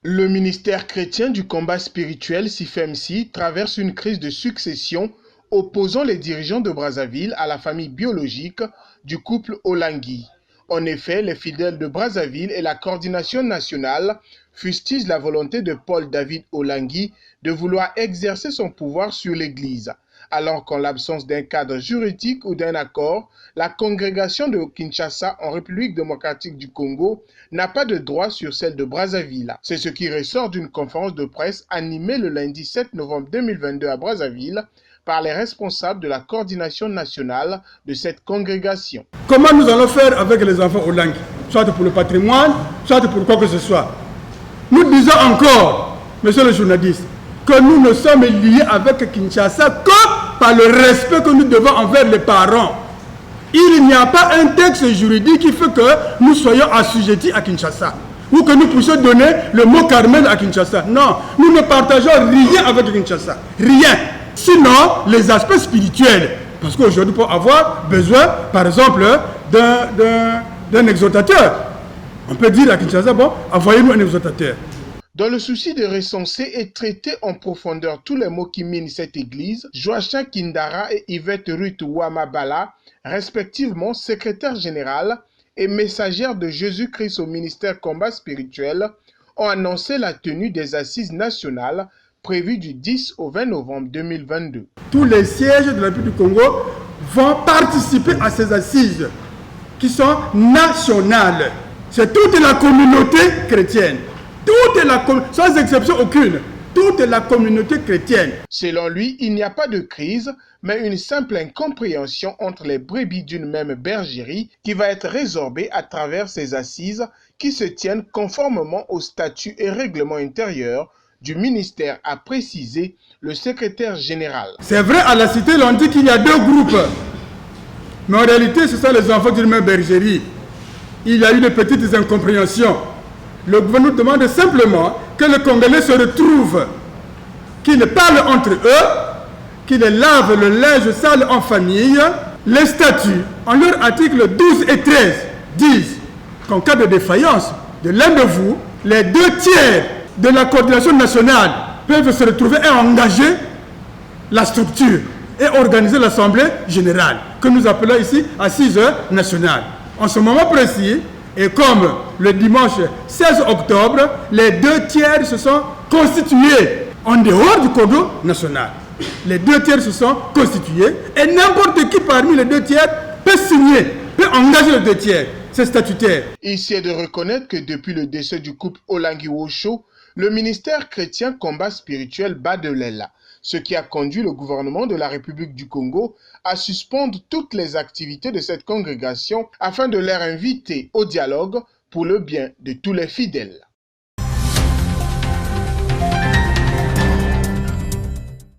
Le ministère chrétien du combat spirituel CIFEMC traverse une crise de succession opposant les dirigeants de Brazzaville à la famille biologique du couple Olangi. En effet, les fidèles de Brazzaville et la coordination nationale fustigent la volonté de Paul David Olangi de vouloir exercer son pouvoir sur l'Église, alors qu'en l'absence d'un cadre juridique ou d'un accord, la congrégation de Kinshasa en République démocratique du Congo n'a pas de droit sur celle de Brazzaville. C'est ce qui ressort d'une conférence de presse animée le lundi 7 novembre 2022 à Brazzaville par les responsables de la coordination nationale de cette congrégation. Comment nous allons faire avec les enfants Olangi, soit pour le patrimoine, soit pour quoi que ce soit? Nous disons encore, monsieur le journaliste, que nous ne sommes liés avec Kinshasa que par le respect que nous devons envers les parents. Il n'y a pas un texte juridique qui fait que nous soyons assujettis à Kinshasa ou que nous puissions donner le mot Carmel à Kinshasa. Non, nous ne partageons rien avec Kinshasa. Rien. Sinon, les aspects spirituels. Parce qu'aujourd'hui, pour avoir besoin, par exemple, d'un exhortateur, on peut dire à Kinshasa, bon, envoyez-nous un exhortateur. Dans le souci de recenser et traiter en profondeur tous les mots qui minent cette église, Joachim Kindara et Yvette Ruth Ouamabala, respectivement secrétaire général et messagère de Jésus-Christ au ministère combat spirituel, ont annoncé la tenue des assises nationales prévues du 10 au 20 novembre 2022. Tous les sièges de la République du Congo vont participer à ces assises qui sont nationales. C'est toute la communauté chrétienne. Sans exception aucune, toute la communauté chrétienne. Selon lui, il n'y a pas de crise, mais une simple incompréhension entre les brebis d'une même bergerie qui va être résorbée à travers ces assises qui se tiennent conformément aux statuts et règlements intérieurs du ministère, a précisé le secrétaire général. C'est vrai, à la cité, l'on dit qu'il y a deux groupes. Mais en réalité, ce sont les enfants d'une même bergerie. Il y a eu de petites incompréhensions. Le gouvernement demande simplement que les Congolais se retrouvent, qu'ils parlent entre eux, qu'ils lavent le linge sale en famille. Les statuts, en leur article 12 et 13, disent qu'en cas de défaillance de l'un de vous, les 2 tiers de la coordination nationale peuvent se retrouver et engager la structure et organiser l'Assemblée générale, que nous appelons ici Assises nationales. En ce moment précis, et comme le dimanche 16 octobre, les 2 tiers se sont constitués en dehors du code national. Les 2 tiers se sont constitués et n'importe qui parmi les 2 tiers peut signer, peut engager les 2 tiers. C'est statutaire. Ici est de reconnaître que depuis le décès du couple Olangi-Wosho, le ministère chrétien combat spirituel bat de l'aile, ce qui a conduit le gouvernement de la République du Congo à suspendre toutes les activités de cette congrégation afin de leur inviter au dialogue pour le bien de tous les fidèles.